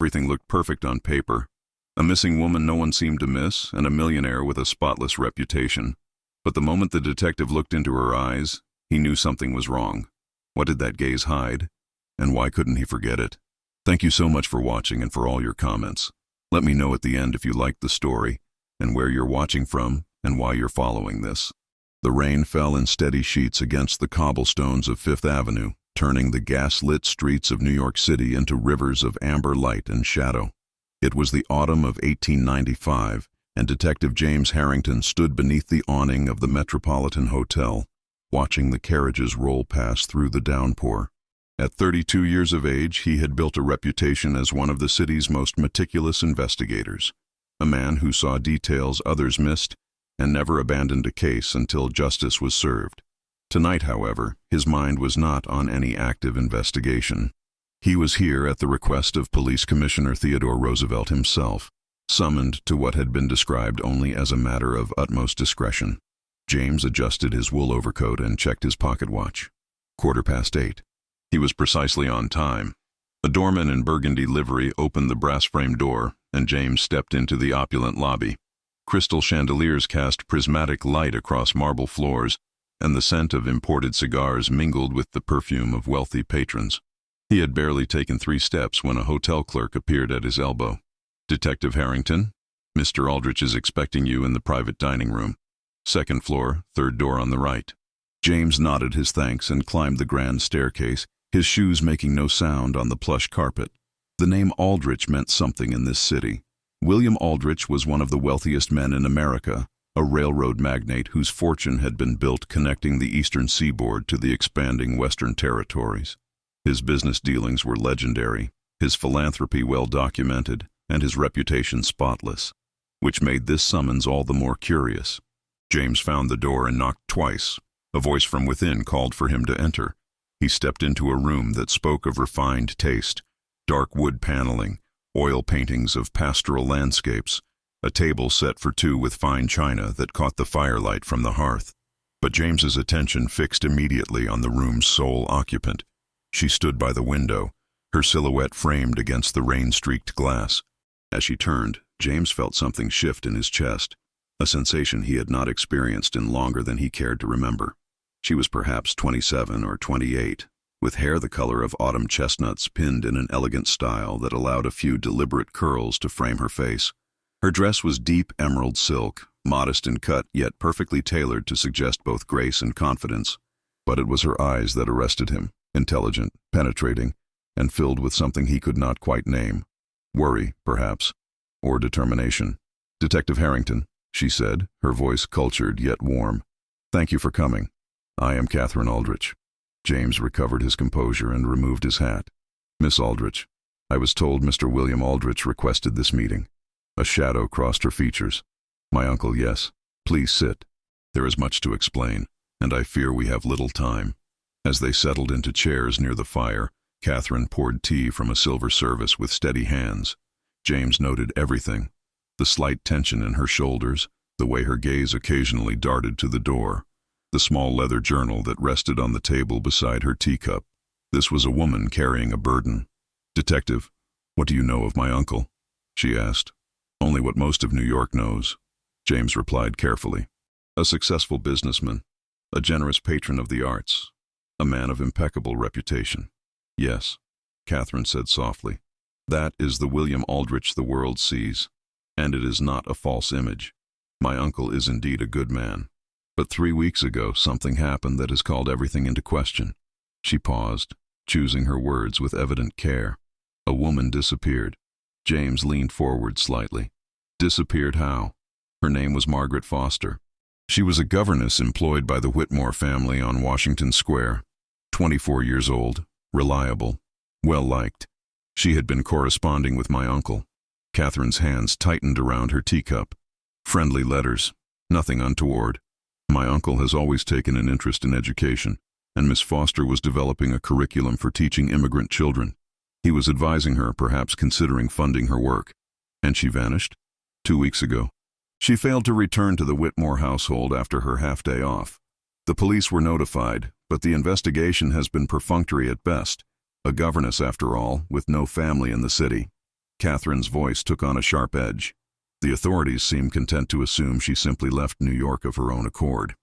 Everything looked perfect on paper. A missing woman no one seemed to miss, and a millionaire with a spotless reputation. But the moment the detective looked into her eyes, he knew something was wrong. What did that gaze hide? And why couldn't he forget it? Thank you so much for watching and for all your comments. Let me know at the end if you liked the story, and where you're watching from, and why you're following this. The rain fell in steady sheets against the cobblestones of Fifth Avenue, turning the gas-lit streets of New York City into rivers of amber light and shadow. It was the autumn of 1895, and Detective James Harrington stood beneath the awning of the Metropolitan Hotel, watching the carriages roll past through the downpour. At 32 years of age, he had built a reputation as one of the city's most meticulous investigators, a man who saw details others missed and never abandoned a case until justice was served. Tonight, however, his mind was not on any active investigation. He was here at the request of Police Commissioner Theodore Roosevelt himself, summoned to what had been described only as a matter of utmost discretion. James adjusted his wool overcoat and checked his pocket watch. 8:15. He was precisely on time. A doorman in burgundy livery opened the brass-framed door, and James stepped into the opulent lobby. Crystal chandeliers cast prismatic light across marble floors, and the scent of imported cigars mingled with the perfume of wealthy patrons. He had barely taken 3 steps when a hotel clerk appeared at his elbow. "Detective Harrington, Mr. Aldrich is expecting you in the private dining room. 2nd floor, 3rd door on the right." James nodded his thanks and climbed the grand staircase, his shoes making no sound on the plush carpet. The name Aldrich meant something in this city. William Aldrich was one of the wealthiest men in America, a railroad magnate whose fortune had been built connecting the eastern seaboard to the expanding western territories. His business dealings were legendary, his philanthropy well documented, and his reputation spotless, which made this summons all the more curious. James found the door and knocked twice. A voice from within called for him to enter. He stepped into a room that spoke of refined taste, dark wood paneling, oil paintings of pastoral landscapes, a table set for 2 with fine china that caught the firelight from the hearth. But James's attention fixed immediately on the room's sole occupant. She stood by the window, her silhouette framed against the rain-streaked glass. As she turned, James felt something shift in his chest, a sensation he had not experienced in longer than he cared to remember. She was perhaps 27 or 28, with hair the color of autumn chestnuts pinned in an elegant style that allowed a few deliberate curls to frame her face. Her dress was deep emerald silk, modest in cut yet perfectly tailored to suggest both grace and confidence. But it was her eyes that arrested him, intelligent, penetrating, and filled with something he could not quite name. Worry, perhaps, or determination. "Detective Harrington," she said, her voice cultured yet warm. "Thank you for coming. I am Catherine Aldrich." James recovered his composure and removed his hat. "Miss Aldrich, I was told Mr. William Aldrich requested this meeting." A shadow crossed her features. "My uncle, yes. Please sit. There is much to explain, and I fear we have little time." As they settled into chairs near the fire, Catherine poured tea from a silver service with steady hands. James noted everything: the slight tension in her shoulders, the way her gaze occasionally darted to the door, the small leather journal that rested on the table beside her teacup. This was a woman carrying a burden. "Detective, what do you know of my uncle?" she asked. "Only what most of New York knows," James replied carefully. "A successful businessman, a generous patron of the arts, a man of impeccable reputation." "Yes," Catherine said softly. "That is the William Aldrich the world sees, and it is not a false image. My uncle is indeed a good man. But 3 weeks ago something happened that has called everything into question." She paused, choosing her words with evident care. "A woman disappeared." James leaned forward slightly. "Disappeared how?" "Her name was Margaret Foster. She was a governess employed by the Whitmore family on Washington Square. 24 years old, reliable, well-liked. She had been corresponding with my uncle." Catherine's hands tightened around her teacup. "Friendly letters, nothing untoward. My uncle has always taken an interest in education, and Miss Foster was developing a curriculum for teaching immigrant children. He was advising her, perhaps considering funding her work. And she vanished? 2 weeks ago. She failed to return to the Whitmore household after her half-day off. The police were notified, but the investigation has been perfunctory at best. A governess, after all, with no family in the city." Catherine's voice took on a sharp edge. The authorities seem content to assume she simply left New York of her own accord.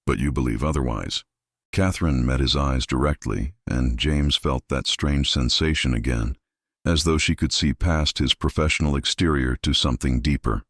But you believe otherwise. Catherine met his eyes directly, and James felt that strange sensation again, as though she could see past his professional exterior to something deeper.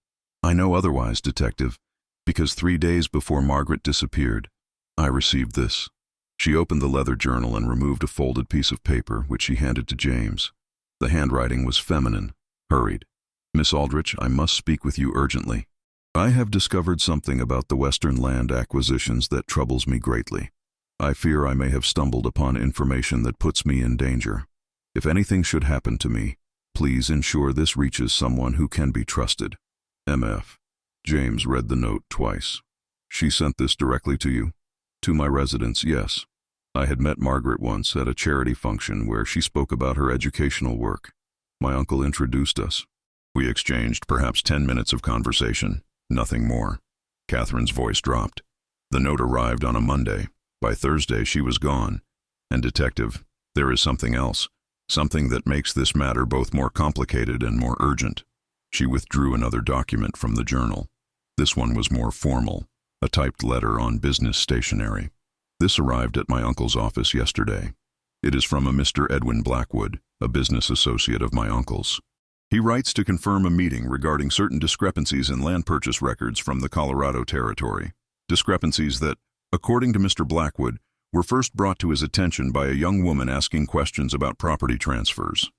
I know otherwise, Detective, because 3 days before Margaret disappeared, I received this. She opened the leather journal and removed a folded piece of paper, which she handed to James. The handwriting was feminine, hurried. Miss Aldrich, I must speak with you urgently. I have discovered something about the Western land acquisitions that troubles me greatly. I fear I may have stumbled upon information that puts me in danger. If anything should happen to me, please ensure this reaches someone who can be trusted. M.F. James read the note twice. She sent this directly to you? To my residence, yes. I had met Margaret once at a charity function where she spoke about her educational work. My uncle introduced us. We exchanged perhaps 10 minutes of conversation, nothing more. Catherine's voice dropped. The note arrived on a Monday. By Thursday she was gone. And Detective, there is something else, something that makes this matter both more complicated and more urgent. She withdrew another document from the journal. This one was more formal, a typed letter on business stationery. This arrived at my uncle's office yesterday. It is from a Mr. Edwin Blackwood, a business associate of my uncle's. He writes to confirm a meeting regarding certain discrepancies in land purchase records from the Colorado Territory. Discrepancies that, according to Mr. Blackwood, were first brought to his attention by a young woman asking questions about property transfers.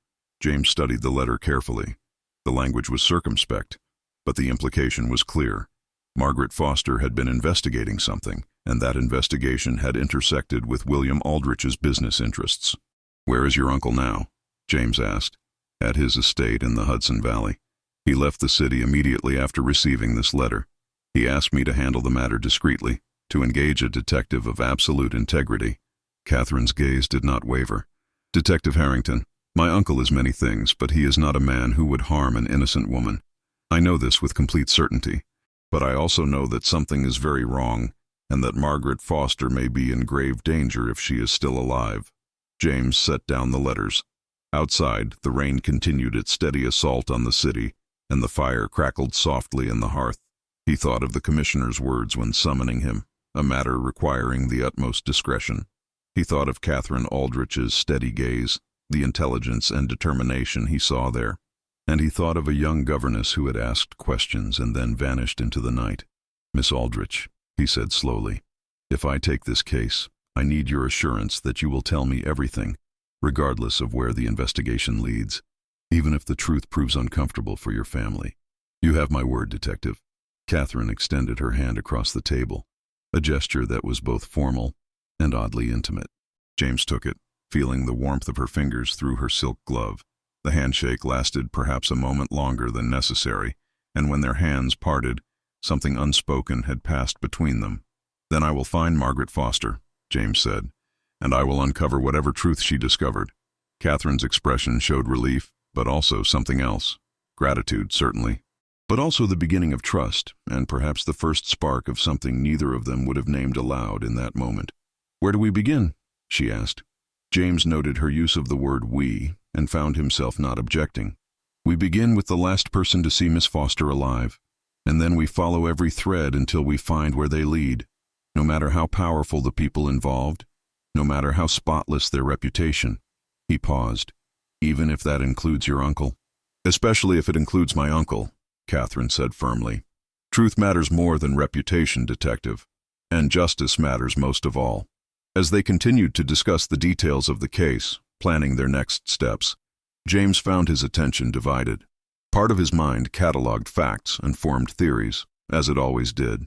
James studied the letter carefully. The language was circumspect, but the implication was clear. Margaret Foster had been investigating something, and that investigation had intersected with William Aldrich's business interests. Where is your uncle now? James asked. At his estate in the Hudson Valley. He left the city immediately after receiving this letter. He asked me to handle the matter discreetly, to engage a detective of absolute integrity. Catherine's gaze did not waver. Detective Harrington, my uncle is many things, but he is not a man who would harm an innocent woman. I know this with complete certainty, but I also know that something is very wrong, and that Margaret Foster may be in grave danger if she is still alive. James set down the letters. Outside, the rain continued its steady assault on the city, and the fire crackled softly in the hearth. He thought of the commissioner's words when summoning him, a matter requiring the utmost discretion. He thought of Catherine Aldrich's steady gaze, the intelligence and determination he saw there. And he thought of a young governess who had asked questions and then vanished into the night. Miss Aldrich, he said slowly, if I take this case, I need your assurance that you will tell me everything, regardless of where the investigation leads, even if the truth proves uncomfortable for your family. You have my word, Detective. Catherine extended her hand across the table, a gesture that was both formal and oddly intimate. James took it, feeling the warmth of her fingers through her silk glove. The handshake lasted perhaps a moment longer than necessary, and when their hands parted, something unspoken had passed between them. Then I will find Margaret Foster, James said, and I will uncover whatever truth she discovered. Catherine's expression showed relief, but also something else. Gratitude, certainly, but also the beginning of trust, and perhaps the first spark of something neither of them would have named aloud in that moment. Where do we begin? She asked. James noted her use of the word we, and found himself not objecting. We begin with the last person to see Miss Foster alive, and then we follow every thread until we find where they lead, no matter how powerful the people involved, no matter how spotless their reputation. He paused. Even if that includes your uncle? Especially if it includes my uncle, Catherine said firmly. Truth matters more than reputation, Detective, and justice matters most of all. As they continued to discuss the details of the case, planning their next steps, James found his attention divided. Part of his mind catalogued facts and formed theories, as it always did,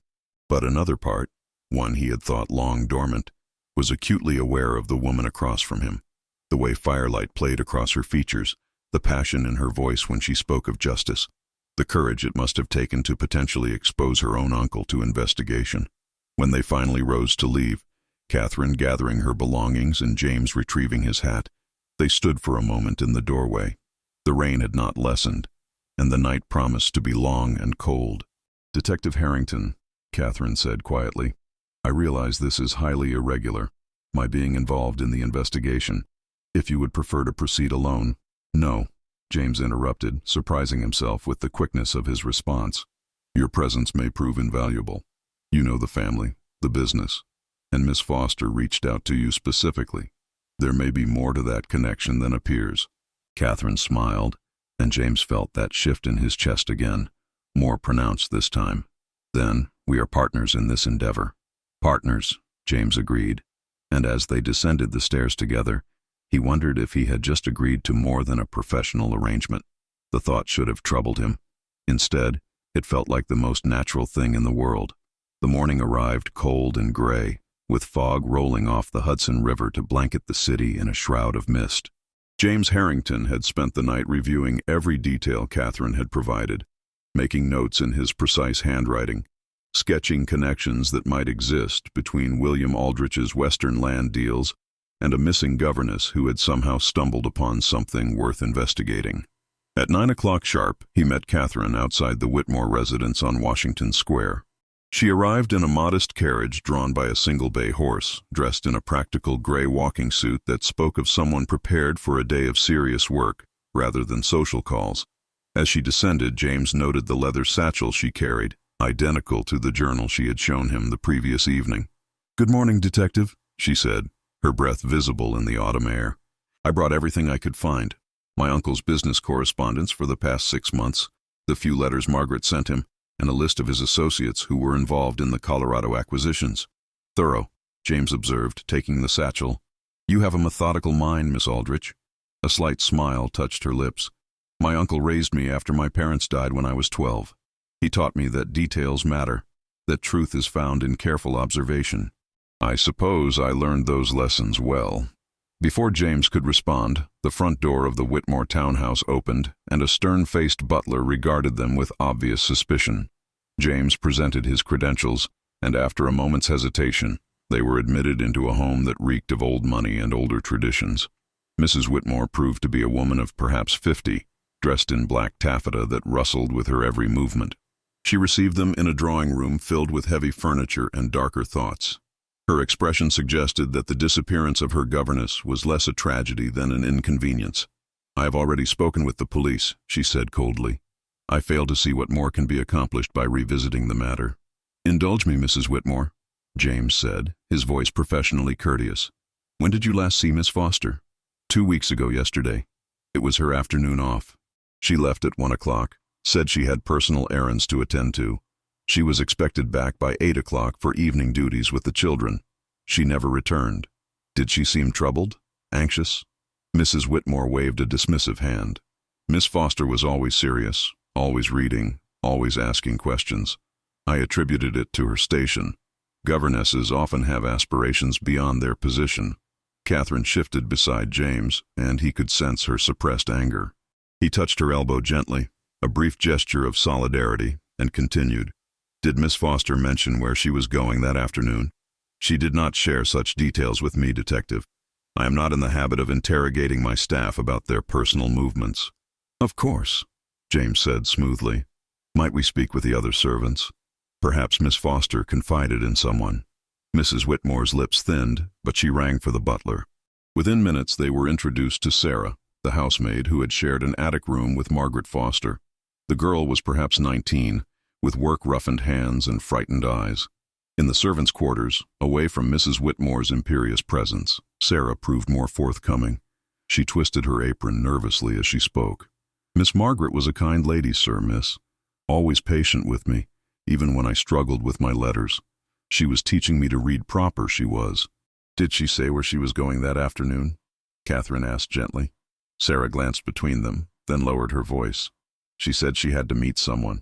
but another part, one he had thought long dormant, was acutely aware of the woman across from him, the way firelight played across her features, the passion in her voice when she spoke of justice, the courage it must have taken to potentially expose her own uncle to investigation. When they finally rose to leave, Catherine gathering her belongings and James retrieving his hat, they stood for a moment in the doorway. The rain had not lessened, and the night promised to be long and cold. Detective Harrington, Catherine said quietly, I realize this is highly irregular, my being involved in the investigation. If you would prefer to proceed alone. No, James interrupted, surprising himself with the quickness of his response. Your presence may prove invaluable. You know the family, the business, and Miss Foster reached out to you specifically. There may be more to that connection than appears. Catherine smiled, and James felt that shift in his chest again, more pronounced this time. Then, we are partners in this endeavor. Partners, James agreed, and as they descended the stairs together, he wondered if he had just agreed to more than a professional arrangement. The thought should have troubled him. Instead, it felt like the most natural thing in the world. The morning arrived cold and gray, with fog rolling off the Hudson River to blanket the city in a shroud of mist. James Harrington had spent the night reviewing every detail Catherine had provided, making notes in his precise handwriting, sketching connections that might exist between William Aldrich's Western land deals and a missing governess who had somehow stumbled upon something worth investigating. At 9 o'clock sharp, he met Catherine outside the Whitmore residence on Washington Square. She arrived in a modest carriage drawn by a single-bay horse, dressed in a practical gray walking suit that spoke of someone prepared for a day of serious work, rather than social calls. As she descended, James noted the leather satchel she carried, identical to the journal she had shown him the previous evening. "Good morning, Detective," she said, her breath visible in the autumn air. "I brought everything I could find. My uncle's business correspondence for the past 6 months, the few letters Margaret sent him, and a list of his associates who were involved in the Colorado acquisitions." "Thorough," James observed, taking the satchel. "You have a methodical mind, Miss Aldrich." A slight smile touched her lips. "My uncle raised me after my parents died when I was 12. He taught me that details matter, that truth is found in careful observation. I suppose I learned those lessons well." Before James could respond, the front door of the Whitmore townhouse opened, and a stern-faced butler regarded them with obvious suspicion. James presented his credentials, and after a moment's hesitation, they were admitted into a home that reeked of old money and older traditions. Mrs. Whitmore proved to be a woman of perhaps 50, dressed in black taffeta that rustled with her every movement. She received them in a drawing room filled with heavy furniture and darker thoughts. Her expression suggested that the disappearance of her governess was less a tragedy than an inconvenience. "I have already spoken with the police," she said coldly. "I fail to see what more can be accomplished by revisiting the matter." "Indulge me, Mrs. Whitmore," James said, his voice professionally courteous. "When did you last see Miss Foster?" 2 weeks ago yesterday. It was her afternoon off. She left at 1 o'clock, said she had personal errands to attend to. She was expected back by 8 o'clock for evening duties with the children. She never returned. Did she seem troubled? Anxious? Mrs. Whitmore waved a dismissive hand. Miss Foster was always serious, always reading, always asking questions. I attributed it to her station. Governesses often have aspirations beyond their position. Catherine shifted beside James, and he could sense her suppressed anger. He touched her elbow gently, a brief gesture of solidarity, and continued. "Did Miss Foster mention where she was going that afternoon?" "She did not share such details with me, Detective. I am not in the habit of interrogating my staff about their personal movements." "Of course," James said smoothly. "Might we speak with the other servants?" Perhaps Miss Foster confided in someone. Mrs. Whitmore's lips thinned, but she rang for the butler. Within minutes they were introduced to Sarah, the housemaid who had shared an attic room with Margaret Foster. The girl was perhaps 19, with work-roughened hands and frightened eyes. In the servants' quarters, away from Mrs. Whitmore's imperious presence, Sarah proved more forthcoming. She twisted her apron nervously as she spoke. "Miss Margaret was a kind lady, sir, miss. Always patient with me, even when I struggled with my letters. She was teaching me to read proper, she was." "Did she say where she was going that afternoon?" Catherine asked gently. Sarah glanced between them, then lowered her voice. "She said she had to meet someone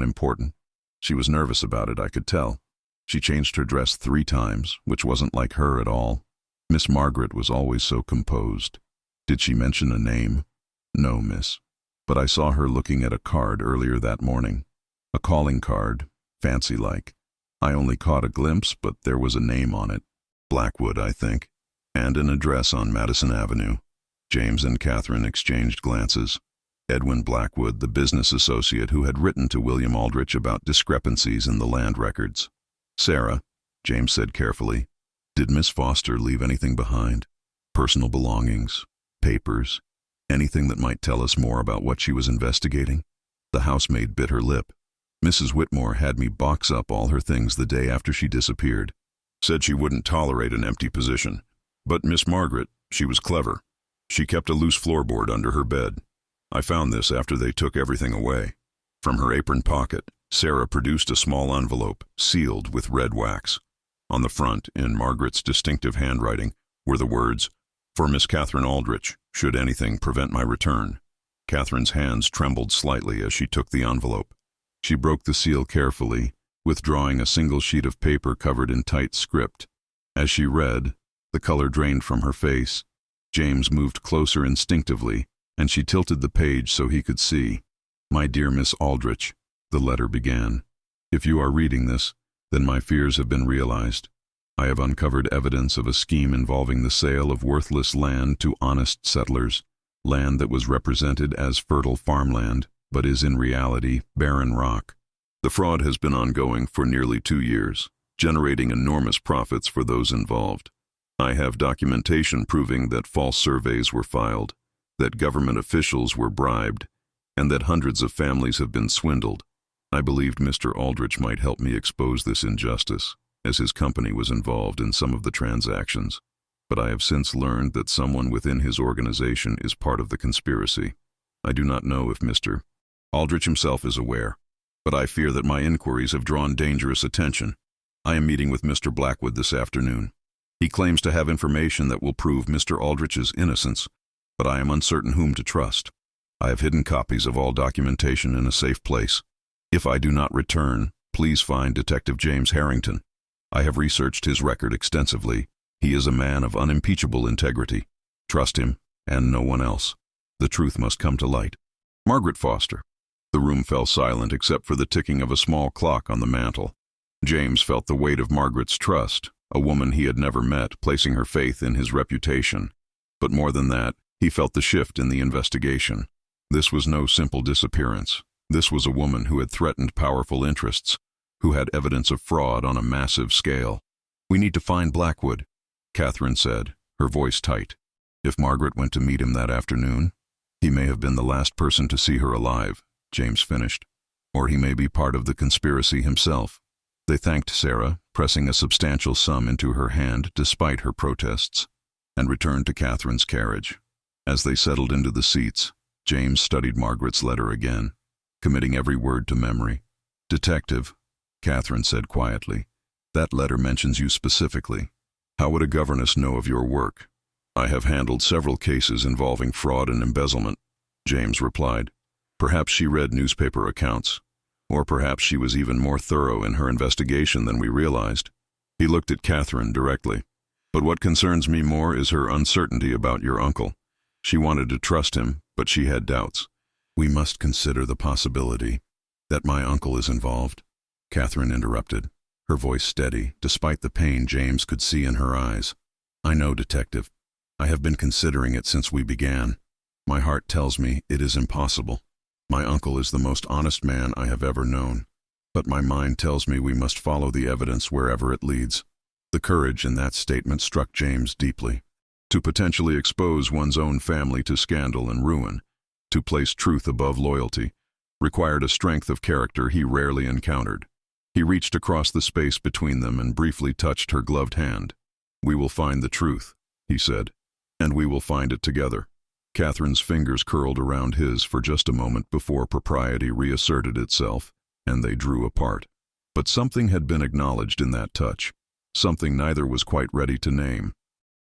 important. She was nervous about it, I could tell. She changed her dress 3 times, which wasn't like her at all. Miss Margaret was always so composed." "Did she mention a name?" "No, miss. But I saw her looking at a card earlier that morning. A calling card, fancy-like. I only caught a glimpse, but there was a name on it. Blackwood, I think. And an address on Madison Avenue." James and Catherine exchanged glances. Edwin Blackwood, the business associate who had written to William Aldrich about discrepancies in the land records. "Sarah," James said carefully, "did Miss Foster leave anything behind? Personal belongings? Papers?" Anything that might tell us more about what she was investigating? The housemaid bit her lip. Mrs. Whitmore had me box up all her things the day after she disappeared. Said she wouldn't tolerate an empty position. But Miss Margaret, she was clever. She kept a loose floorboard under her bed. I found this after they took everything away. From her apron pocket, Sarah produced a small envelope, sealed with red wax. On the front, in Margaret's distinctive handwriting, were the words, "For Miss Catherine Aldrich, should anything prevent my return." Catherine's hands trembled slightly as she took the envelope. She broke the seal carefully, withdrawing a single sheet of paper covered in tight script. As she read, the color drained from her face. James moved closer instinctively, and she tilted the page so he could see. "My dear Miss Aldrich," the letter began. "If you are reading this, then my fears have been realized. I have uncovered evidence of a scheme involving the sale of worthless land to honest settlers, land that was represented as fertile farmland, but is in reality barren rock. The fraud has been ongoing for nearly 2 years, generating enormous profits for those involved. I have documentation proving that false surveys were filed, that government officials were bribed, and that hundreds of families have been swindled. I believed Mr. Aldrich might help me expose this injustice, as his company was involved in some of the transactions. But I have since learned that someone within his organization is part of the conspiracy. I do not know if Mr. Aldrich himself is aware, but I fear that my inquiries have drawn dangerous attention. I am meeting with Mr. Blackwood this afternoon. He claims to have information that will prove Mr. Aldrich's innocence, but I am uncertain whom to trust. I have hidden copies of all documentation in a safe place. If I do not return, please find Detective James Harrington. I have researched his record extensively. He is a man of unimpeachable integrity. Trust him, and no one else. The truth must come to light. Margaret Foster." The room fell silent except for the ticking of a small clock on the mantel. James felt the weight of Margaret's trust, a woman he had never met, placing her faith in his reputation. But more than that, he felt the shift in the investigation. This was no simple disappearance. This was a woman who had threatened powerful interests, who had evidence of fraud on a massive scale. "We need to find Blackwood," Catherine said, her voice tight. If Margaret went to meet him that afternoon, he may have been the last person to see her alive, James finished. Or he may be part of the conspiracy himself. They thanked Sarah, pressing a substantial sum into her hand despite her protests, and returned to Catherine's carriage. As they settled into the seats, James studied Margaret's letter again, committing every word to memory. "Detective," Catherine said quietly, "that letter mentions you specifically. How would a governess know of your work?" "I have handled several cases involving fraud and embezzlement," James replied. "Perhaps she read newspaper accounts, or perhaps she was even more thorough in her investigation than we realized." He looked at Catherine directly. "But what concerns me more is her uncertainty about your uncle. She wanted to trust him, but she had doubts." "We must consider the possibility that my uncle is involved," Catherine interrupted, her voice steady, despite the pain James could see in her eyes. "I know, Detective. I have been considering it since we began. My heart tells me it is impossible. My uncle is the most honest man I have ever known, but my mind tells me we must follow the evidence wherever it leads." The courage in that statement struck James deeply. To potentially expose one's own family to scandal and ruin, to place truth above loyalty, required a strength of character he rarely encountered. He reached across the space between them and briefly touched her gloved hand. "We will find the truth," he said, "and we will find it together." Catherine's fingers curled around his for just a moment before propriety reasserted itself, and they drew apart. But something had been acknowledged in that touch, something neither was quite ready to name.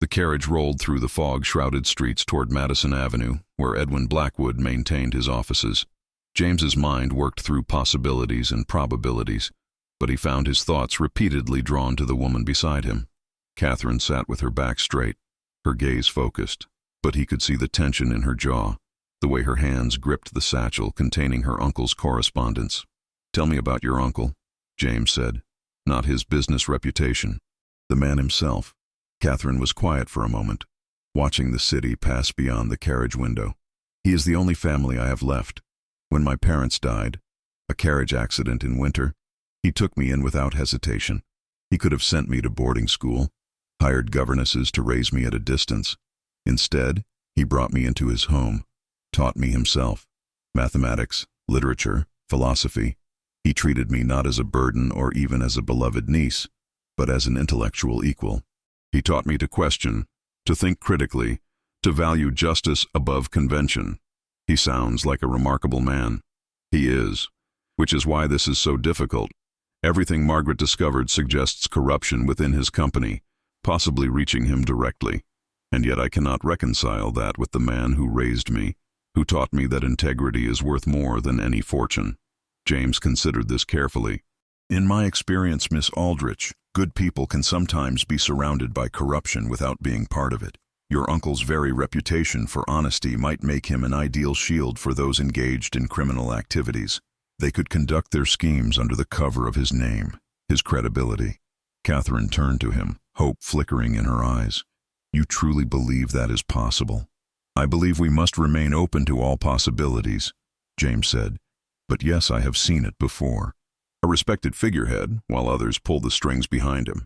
The carriage rolled through the fog-shrouded streets toward Madison Avenue, where Edwin Blackwood maintained his offices. James's mind worked through possibilities and probabilities, but he found his thoughts repeatedly drawn to the woman beside him. Catherine sat with her back straight, her gaze focused, but he could see the tension in her jaw, the way her hands gripped the satchel containing her uncle's correspondence. "Tell me about your uncle," James said. "Not his business reputation. The man himself." Catherine was quiet for a moment, watching the city pass beyond the carriage window. "He is the only family I have left. When my parents died, a carriage accident in winter, he took me in without hesitation. He could have sent me to boarding school, hired governesses to raise me at a distance. Instead, he brought me into his home, taught me himself. Mathematics, literature, philosophy. He treated me not as a burden or even as a beloved niece, but as an intellectual equal. He taught me to question, to think critically, to value justice above convention. He sounds like a remarkable man. He is, which is why this is so difficult. Everything Margaret discovered suggests corruption within his company, possibly reaching him directly. And yet I cannot reconcile that with the man who raised me, who taught me that integrity is worth more than any fortune. James considered this carefully. In my experience, Miss Aldrich, good people can sometimes be surrounded by corruption without being part of it. Your uncle's very reputation for honesty might make him an ideal shield for those engaged in criminal activities. They could conduct their schemes under the cover of his name, his credibility. Catherine turned to him, hope flickering in her eyes. You truly believe that is possible? I believe we must remain open to all possibilities, James said. But yes, I have seen it before. A respected figurehead, while others pulled the strings behind him.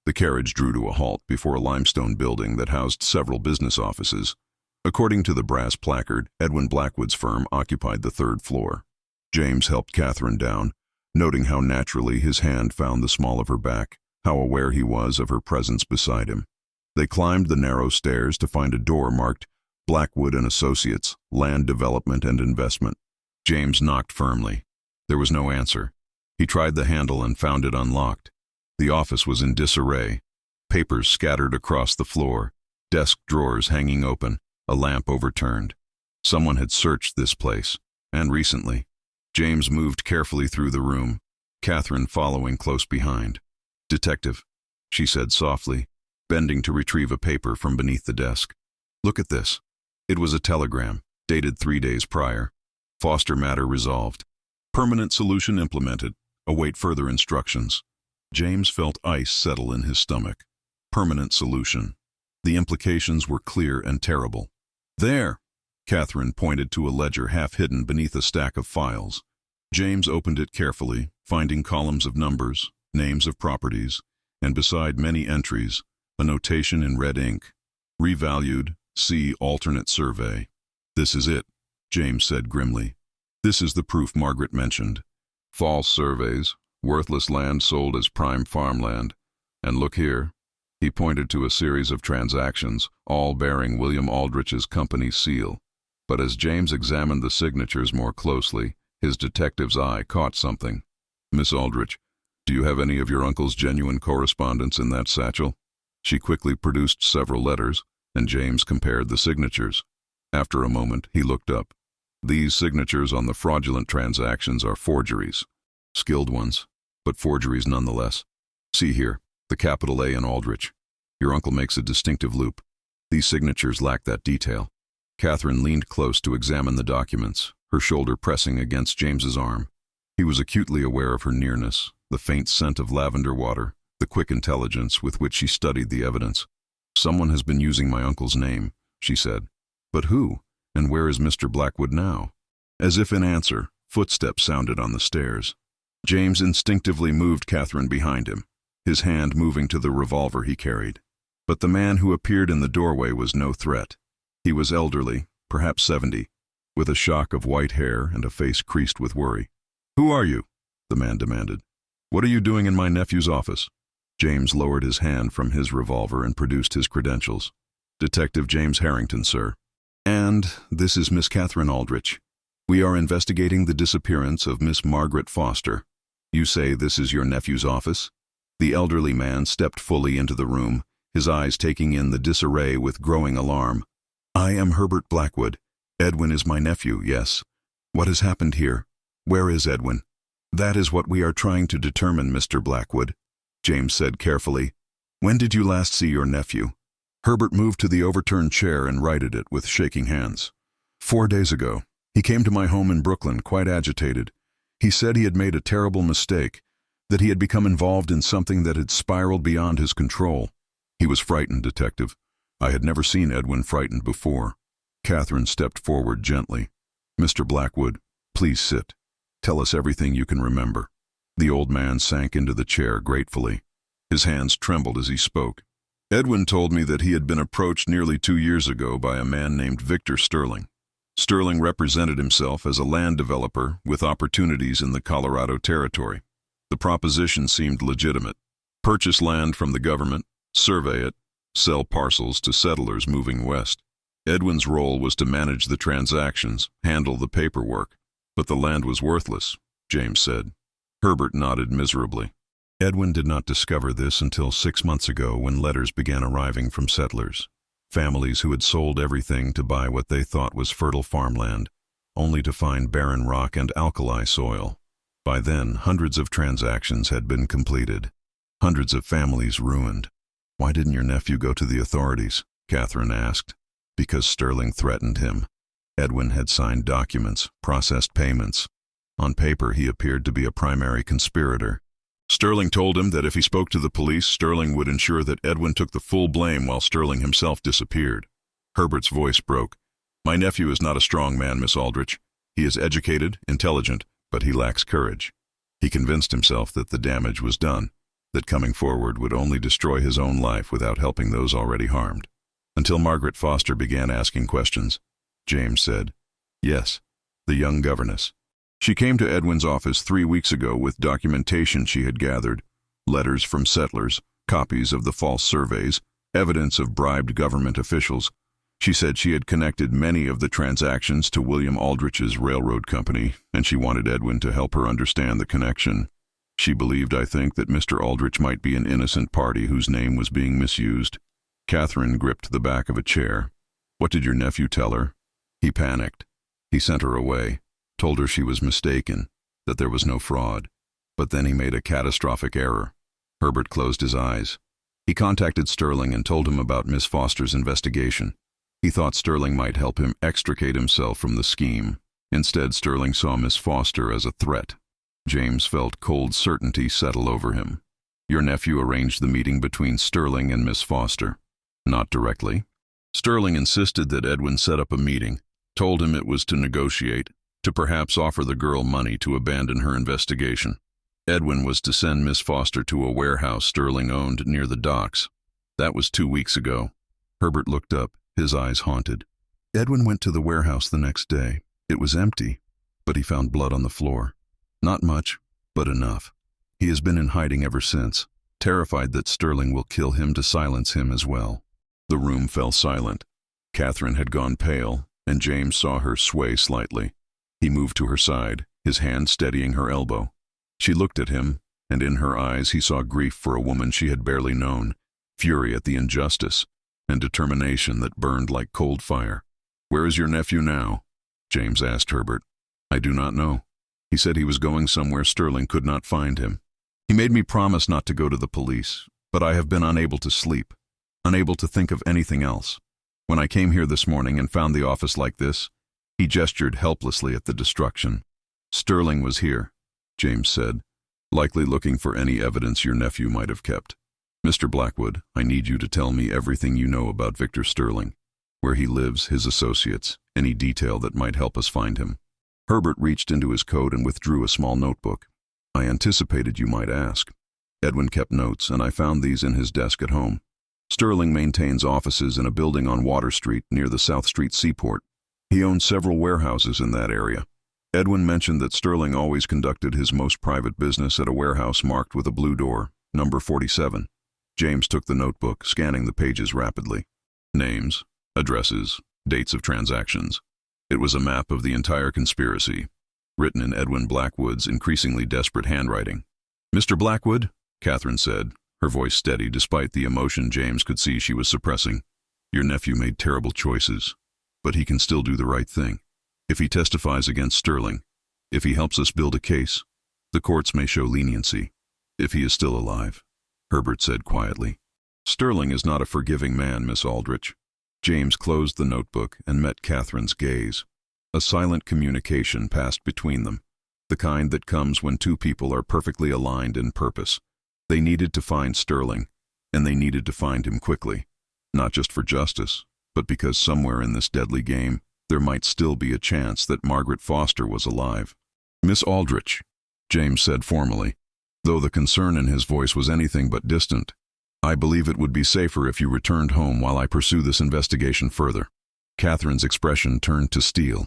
The carriage drew to a halt before a limestone building that housed several business offices. According to the brass placard, Edwin Blackwood's firm occupied the third floor. James helped Catherine down, noting how naturally his hand found the small of her back, how aware he was of her presence beside him. They climbed the narrow stairs to find a door marked Blackwood and Associates, Land Development and Investment. James knocked firmly. There was no answer. He tried the handle and found it unlocked. The office was in disarray. Papers scattered across the floor, desk drawers hanging open, a lamp overturned. Someone had searched this place, and recently. James moved carefully through the room, Catherine following close behind. Detective, she said softly, bending to retrieve a paper from beneath the desk. Look at this. It was a telegram, dated 3 days prior. Foster matter resolved. Permanent solution implemented. Await further instructions. James felt ice settle in his stomach. Permanent solution. The implications were clear and terrible. There! Catherine pointed to a ledger half hidden beneath a stack of files. James opened it carefully, finding columns of numbers, names of properties, and beside many entries, a notation in red ink. Revalued, see alternate survey. This is it, James said grimly. This is the proof Margaret mentioned. False surveys, worthless land sold as prime farmland. And look here. He pointed to a series of transactions, all bearing William Aldrich's company seal. But as James examined the signatures more closely, his detective's eye caught something. Miss Aldrich, do you have any of your uncle's genuine correspondence in that satchel? She quickly produced several letters, and James compared the signatures. After a moment, he looked up. These signatures on the fraudulent transactions are forgeries. Skilled ones, but forgeries nonetheless. See here, the capital A in Aldrich. Your uncle makes a distinctive loop. These signatures lack that detail. Catherine leaned close to examine the documents, her shoulder pressing against James's arm. He was acutely aware of her nearness, the faint scent of lavender water, the quick intelligence with which she studied the evidence. Someone has been using my uncle's name, she said. But who? And where is Mr. Blackwood now? As if in answer, footsteps sounded on the stairs. James instinctively moved Catherine behind him, his hand moving to the revolver he carried. But the man who appeared in the doorway was no threat. He was elderly, perhaps 70, with a shock of white hair and a face creased with worry. Who are you? The man demanded. What are you doing in my nephew's office? James lowered his hand from his revolver and produced his credentials. Detective James Harrington, sir. And this is Miss Catherine Aldrich. We are investigating the disappearance of Miss Margaret Foster. You say this is your nephew's office? The elderly man stepped fully into the room, his eyes taking in the disarray with growing alarm. I am Herbert Blackwood. Edwin is my nephew, yes. What has happened here? Where is Edwin? That is what we are trying to determine, Mr. Blackwood, James said carefully. When did you last see your nephew? Herbert moved to the overturned chair and righted it with shaking hands. 4 days ago. He came to my home in Brooklyn, quite agitated. He said he had made a terrible mistake, that he had become involved in something that had spiraled beyond his control. He was frightened, Detective. I had never seen Edwin frightened before. Catherine stepped forward gently. Mr. Blackwood, please sit. Tell us everything you can remember. The old man sank into the chair gratefully. His hands trembled as he spoke. Edwin told me that he had been approached nearly 2 years ago by a man named Victor Sterling. Sterling represented himself as a land developer with opportunities in the Colorado Territory. The proposition seemed legitimate. Purchase land from the government, survey it, sell parcels to settlers moving west. Edwin's role was to manage the transactions, handle the paperwork. But the land was worthless, James said. Herbert nodded miserably. Edwin did not discover this until 6 months ago when letters began arriving from settlers. Families who had sold everything to buy what they thought was fertile farmland, only to find barren rock and alkali soil. By then, hundreds of transactions had been completed. Hundreds of families ruined. "Why didn't your nephew go to the authorities?" Catherine asked. "Because Sterling threatened him." Edwin had signed documents, processed payments. On paper, he appeared to be a primary conspirator. Sterling told him that if he spoke to the police, Sterling would ensure that Edwin took the full blame while Sterling himself disappeared. Herbert's voice broke. "My nephew is not a strong man, Miss Aldrich. He is educated, intelligent, but he lacks courage. He convinced himself that the damage was done, that coming forward would only destroy his own life without helping those already harmed." Until Margaret Foster began asking questions. James said, "Yes, the young governess. She came to Edwin's office 3 weeks ago with documentation she had gathered, letters from settlers, copies of the false surveys, evidence of bribed government officials. She said she had connected many of the transactions to William Aldrich's railroad company, and she wanted Edwin to help her understand the connection. She believed, I think, that Mr. Aldrich might be an innocent party whose name was being misused." Catherine gripped the back of a chair. "What did your nephew tell her?" "He panicked. He sent her away, told her she was mistaken, that there was no fraud. But then he made a catastrophic error." Herbert closed his eyes. "He contacted Sterling and told him about Miss Foster's investigation. He thought Sterling might help him extricate himself from the scheme. Instead, Sterling saw Miss Foster as a threat." James felt cold certainty settle over him. "Your nephew arranged the meeting between Sterling and Miss Foster?" "Not directly. Sterling insisted that Edwin set up a meeting, told him it was to negotiate, to perhaps offer the girl money to abandon her investigation. Edwin was to send Miss Foster to a warehouse Sterling owned near the docks. That was 2 weeks ago." Herbert looked up, his eyes haunted. "Edwin went to the warehouse the next day. It was empty, but he found blood on the floor. Not much, but enough. He has been in hiding ever since, terrified that Sterling will kill him to silence him as well." The room fell silent. Catherine had gone pale, and James saw her sway slightly. He moved to her side, his hand steadying her elbow. She looked at him, and in her eyes he saw grief for a woman she had barely known, fury at the injustice, and determination that burned like cold fire. "Where is your nephew now?" James asked Herbert. "I do not know. He said he was going somewhere Sterling could not find him. He made me promise not to go to the police, but I have been unable to sleep, unable to think of anything else. When I came here this morning and found the office like this," he gestured helplessly at the destruction. "Sterling was here," James said, "likely looking for any evidence your nephew might have kept. Mr. Blackwood, I need you to tell me everything you know about Victor Sterling, where he lives, his associates, any detail that might help us find him." Herbert reached into his coat and withdrew a small notebook. "I anticipated you might ask. Edwin kept notes, and I found these in his desk at home. Sterling maintains offices in a building on Water Street near the South Street Seaport. He owns several warehouses in that area. Edwin mentioned that Sterling always conducted his most private business at a warehouse marked with a blue door, number 47. James took the notebook, scanning the pages rapidly. Names, addresses, dates of transactions. It was a map of the entire conspiracy, written in Edwin Blackwood's increasingly desperate handwriting. "Mr. Blackwood," Catherine said, her voice steady despite the emotion James could see she was suppressing, "your nephew made terrible choices, but he can still do the right thing. If he testifies against Sterling, if he helps us build a case, the courts may show leniency. If he is still alive," Herbert said quietly. "Sterling is not a forgiving man, Miss Aldrich." James closed the notebook and met Catherine's gaze. A silent communication passed between them, the kind that comes when two people are perfectly aligned in purpose. They needed to find Sterling, and they needed to find him quickly, not just for justice, but because somewhere in this deadly game, there might still be a chance that Margaret Foster was alive. "Miss Aldrich," James said formally, though the concern in his voice was anything but distant, "I believe it would be safer if you returned home while I pursue this investigation further." Catherine's expression turned to steel.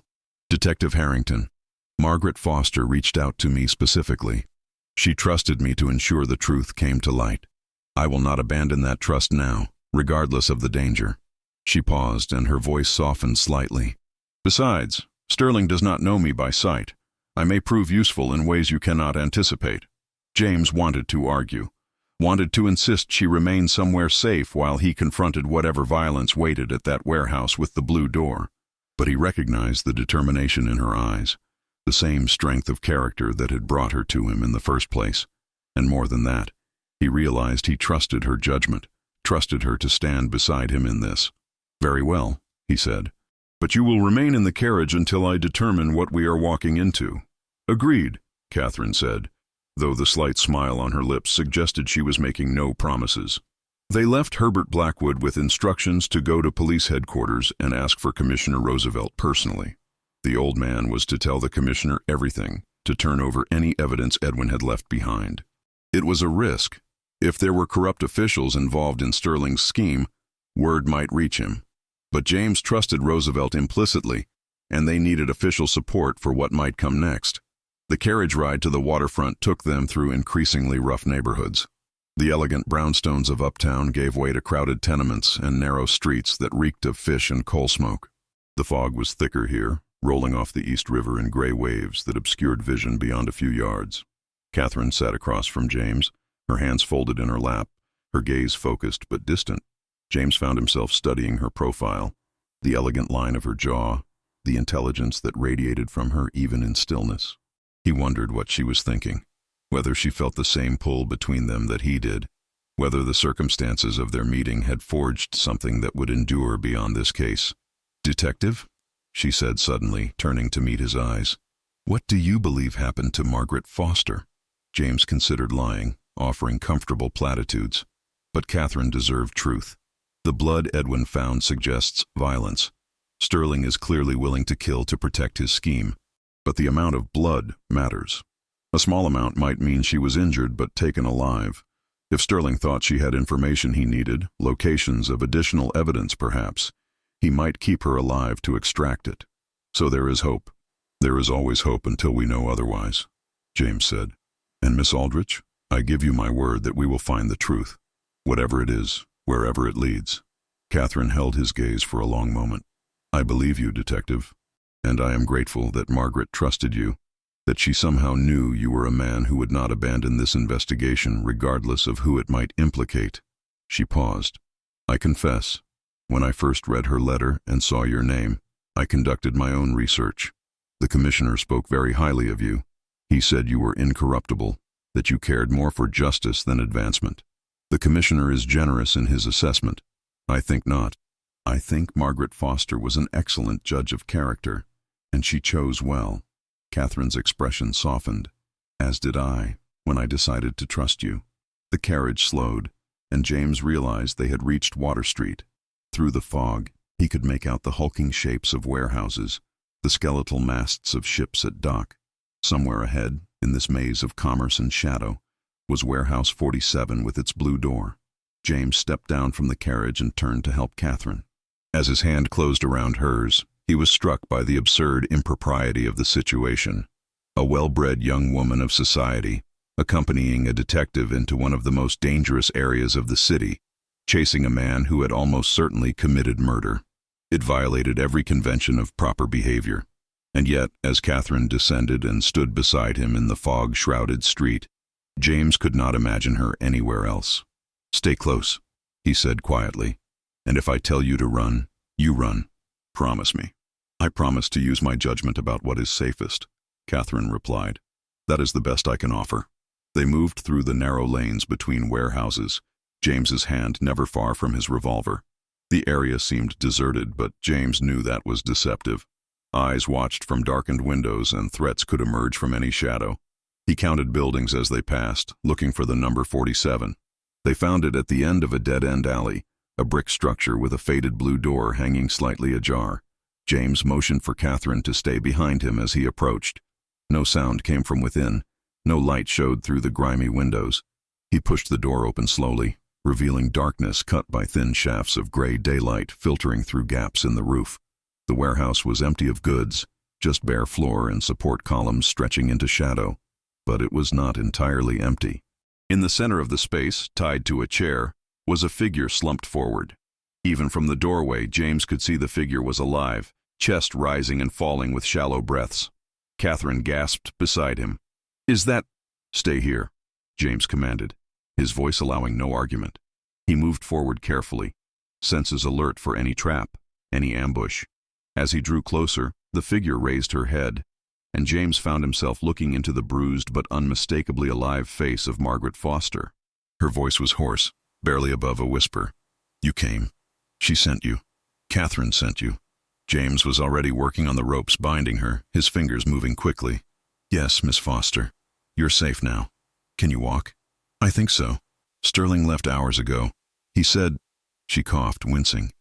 "Detective Harrington, Margaret Foster reached out to me specifically. She trusted me to ensure the truth came to light. I will not abandon that trust now, regardless of the danger." She paused, and her voice softened slightly. "Besides, Sterling does not know me by sight. I may prove useful in ways you cannot anticipate." James wanted to argue, wanted to insist she remain somewhere safe while he confronted whatever violence waited at that warehouse with the blue door. But he recognized the determination in her eyes, the same strength of character that had brought her to him in the first place. And more than that, he realized he trusted her judgment, trusted her to stand beside him in this. "Very well," he said. "But you will remain in the carriage until I determine what we are walking into." "Agreed," Catherine said, though the slight smile on her lips suggested she was making no promises. They left Herbert Blackwood with instructions to go to police headquarters and ask for Commissioner Roosevelt personally. The old man was to tell the commissioner everything, to turn over any evidence Edwin had left behind. It was a risk. If there were corrupt officials involved in Sterling's scheme, word might reach him. But James trusted Roosevelt implicitly, and they needed official support for what might come next. The carriage ride to the waterfront took them through increasingly rough neighborhoods. The elegant brownstones of uptown gave way to crowded tenements and narrow streets that reeked of fish and coal smoke. The fog was thicker here, rolling off the East River in gray waves that obscured vision beyond a few yards. Catherine sat across from James, her hands folded in her lap, her gaze focused but distant. James found himself studying her profile, the elegant line of her jaw, the intelligence that radiated from her even in stillness. He wondered what she was thinking, whether she felt the same pull between them that he did, whether the circumstances of their meeting had forged something that would endure beyond this case. "Detective?" she said suddenly, turning to meet his eyes. "What do you believe happened to Margaret Foster?" James considered lying, offering comfortable platitudes. But Catherine deserved truth. The blood Edwin found suggests violence. Sterling is clearly willing to kill to protect his scheme. But the amount of blood matters. A small amount might mean she was injured but taken alive. If Sterling thought she had information he needed, locations of additional evidence perhaps, he might keep her alive to extract it. So there is hope. "There is always hope until we know otherwise," James said. "And Miss Aldrich, I give you my word that we will find the truth, whatever it is, wherever it leads." Catherine held his gaze for a long moment. "I believe you, Detective, and I am grateful that Margaret trusted you, that she somehow knew you were a man who would not abandon this investigation regardless of who it might implicate." She paused. "I confess, when I first read her letter and saw your name, I conducted my own research. The commissioner spoke very highly of you. He said you were incorruptible, that you cared more for justice than advancement. The commissioner is generous in his assessment. I think not. I think Margaret Foster was an excellent judge of character, and she chose well." Catherine's expression softened. "As did I, when I decided to trust you." The carriage slowed, and James realized they had reached Water Street. Through the fog, he could make out the hulking shapes of warehouses, the skeletal masts of ships at dock. Somewhere ahead, in this maze of commerce and shadow, was Warehouse 47 with its blue door. James stepped down from the carriage and turned to help Catherine. As his hand closed around hers, he was struck by the absurd impropriety of the situation. A well-bred young woman of society, accompanying a detective into one of the most dangerous areas of the city, chasing a man who had almost certainly committed murder. It violated every convention of proper behavior. And yet, as Catherine descended and stood beside him in the fog-shrouded street, James could not imagine her anywhere else. "Stay close," he said quietly, "and if I tell you to run, you run. Promise me." "I promise to use my judgment about what is safest," Catherine replied. "That is the best I can offer." They moved through the narrow lanes between warehouses, James's hand never far from his revolver. The area seemed deserted, but James knew that was deceptive. Eyes watched from darkened windows, and threats could emerge from any shadow. He counted buildings as they passed, looking for the number 47. They found it at the end of a dead-end alley, a brick structure with a faded blue door hanging slightly ajar. James motioned for Catherine to stay behind him as he approached. No sound came from within. No light showed through the grimy windows. He pushed the door open slowly, revealing darkness cut by thin shafts of gray daylight filtering through gaps in the roof. The warehouse was empty of goods, just bare floor and support columns stretching into shadow. But it was not entirely empty. In the center of the space, tied to a chair, was a figure slumped forward. Even from the doorway, James could see the figure was alive, chest rising and falling with shallow breaths. Catherine gasped beside him. "Is that—" "Stay here," James commanded, his voice allowing no argument. He moved forward carefully, senses alert for any trap, any ambush. As he drew closer, the figure raised her head, and James found himself looking into the bruised but unmistakably alive face of Margaret Foster. Her voice was hoarse, barely above a whisper. "You came. She sent you. Catherine sent you." James was already working on the ropes binding her, his fingers moving quickly. "Yes, Miss Foster. You're safe now. Can you walk?" "I think so. Sterling left hours ago. He said—" She coughed, wincing.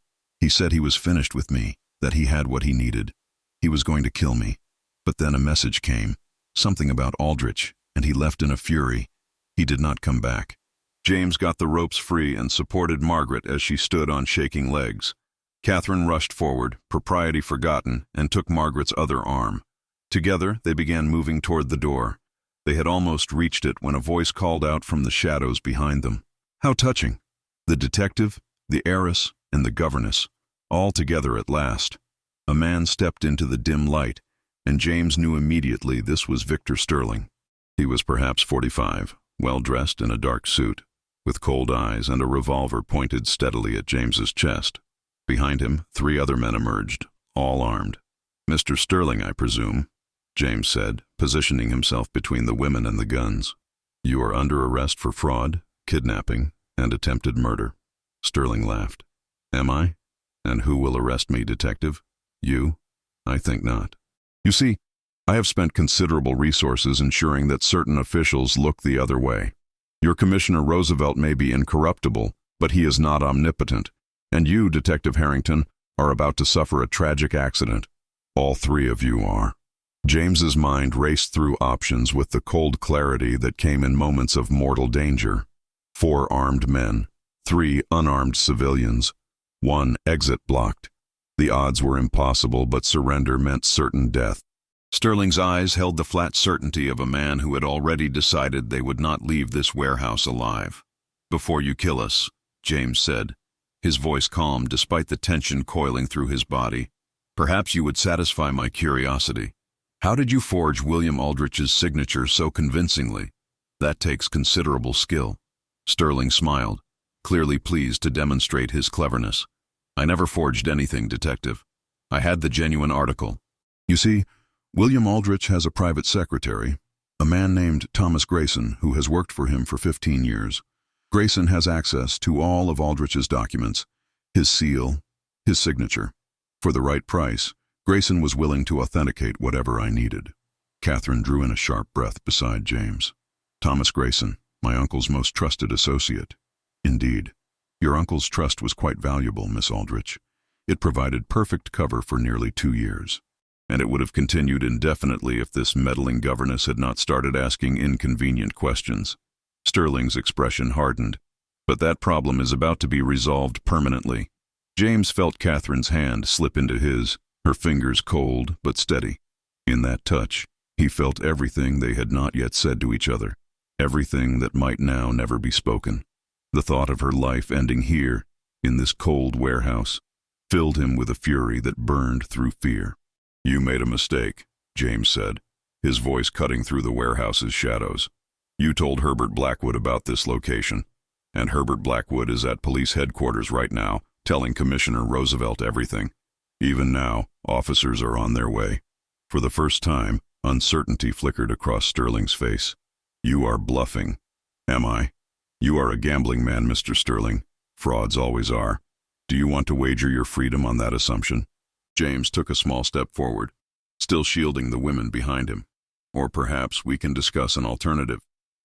"He said he was finished with me, that he had what he needed. He was going to kill me. But then a message came, something about Aldrich, and he left in a fury. He did not come back." James got the ropes free and supported Margaret as she stood on shaking legs. Catherine rushed forward, propriety forgotten, and took Margaret's other arm. Together, they began moving toward the door. They had almost reached it when a voice called out from the shadows behind them. How touching! The detective, the heiress, and the governess, all together at last. A man stepped into the dim light, and James knew immediately this was Victor Sterling. He was perhaps 45, well-dressed in a dark suit, with cold eyes and a revolver pointed steadily at James's chest. Behind him, 3 other men emerged, all armed. "Mr. Sterling, I presume," James said, positioning himself between the women and the guns. "You are under arrest for fraud, kidnapping, and attempted murder." Sterling laughed. "Am I? And who will arrest me, detective? You? I think not. You see, I have spent considerable resources ensuring that certain officials look the other way. Your Commissioner Roosevelt may be incorruptible, but he is not omnipotent. And you, Detective Harrington, are about to suffer a tragic accident. All 3 of you are." James's mind raced through options with the cold clarity that came in moments of mortal danger. 4 armed men, 3 unarmed civilians, 1 exit blocked. The odds were impossible, but surrender meant certain death. Sterling's eyes held the flat certainty of a man who had already decided they would not leave this warehouse alive. "Before you kill us," James said, his voice calm despite the tension coiling through his body, "perhaps you would satisfy my curiosity. How did you forge William Aldrich's signature so convincingly? That takes considerable skill." Sterling smiled, clearly pleased to demonstrate his cleverness. "I never forged anything, detective. I had the genuine article. You see, William Aldrich has a private secretary, a man named Thomas Grayson, who has worked for him for 15 years. Grayson has access to all of Aldrich's documents, his seal, his signature. For the right price, Grayson was willing to authenticate whatever I needed." Catherine drew in a sharp breath beside James. "Thomas Grayson, my uncle's most trusted associate." "Indeed. Your uncle's trust was quite valuable, Miss Aldrich. It provided perfect cover for nearly 2 years. And it would have continued indefinitely if this meddling governess had not started asking inconvenient questions." Sterling's expression hardened. "But that problem is about to be resolved permanently." James felt Catherine's hand slip into his, her fingers cold but steady. In that touch, he felt everything they had not yet said to each other, everything that might now never be spoken. The thought of her life ending here, in this cold warehouse, filled him with a fury that burned through fear. "You made a mistake," James said, his voice cutting through the warehouse's shadows. "You told Herbert Blackwood about this location, and Herbert Blackwood is at police headquarters right now, telling Commissioner Roosevelt everything. Even now, officers are on their way." For the first time, uncertainty flickered across Sterling's face. "You are bluffing." "Am I? You are a gambling man, Mr. Sterling. Frauds always are. Do you want to wager your freedom on that assumption?" James took a small step forward, still shielding the women behind him. "Or perhaps we can discuss an alternative.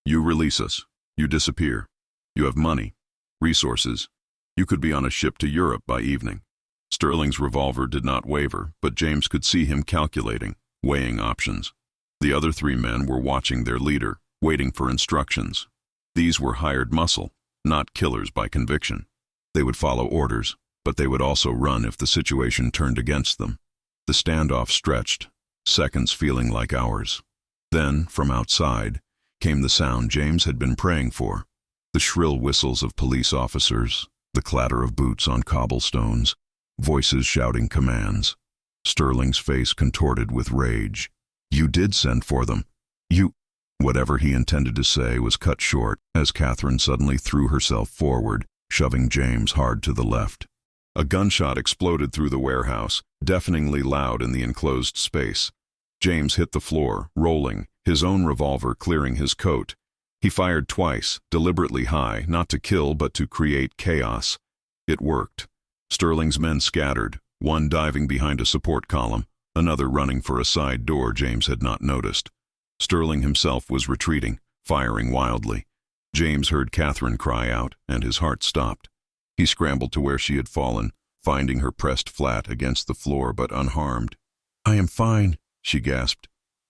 You release us. You disappear. You have money, resources. You could be on a ship to Europe by evening." Sterling's revolver did not waver, but James could see him calculating, weighing options. The other 3 men were watching their leader, waiting for instructions. These were hired muscle, not killers by conviction. They would follow orders, but they would also run if the situation turned against them. The standoff stretched, seconds feeling like hours. Then, from outside, came the sound James had been praying for. The shrill whistles of police officers, the clatter of boots on cobblestones, voices shouting commands. Sterling's face contorted with rage. "You did send for them. You—" Whatever he intended to say was cut short as Catherine suddenly threw herself forward, shoving James hard to the left. A gunshot exploded through the warehouse, deafeningly loud in the enclosed space. James hit the floor, rolling, his own revolver clearing his coat. He fired twice, deliberately high, not to kill but to create chaos. It worked. Sterling's men scattered, one diving behind a support column, another running for a side door James had not noticed. Sterling himself was retreating, firing wildly. James heard Catherine cry out, and his heart stopped. He scrambled to where she had fallen, finding her pressed flat against the floor but unharmed. "I am fine," she gasped.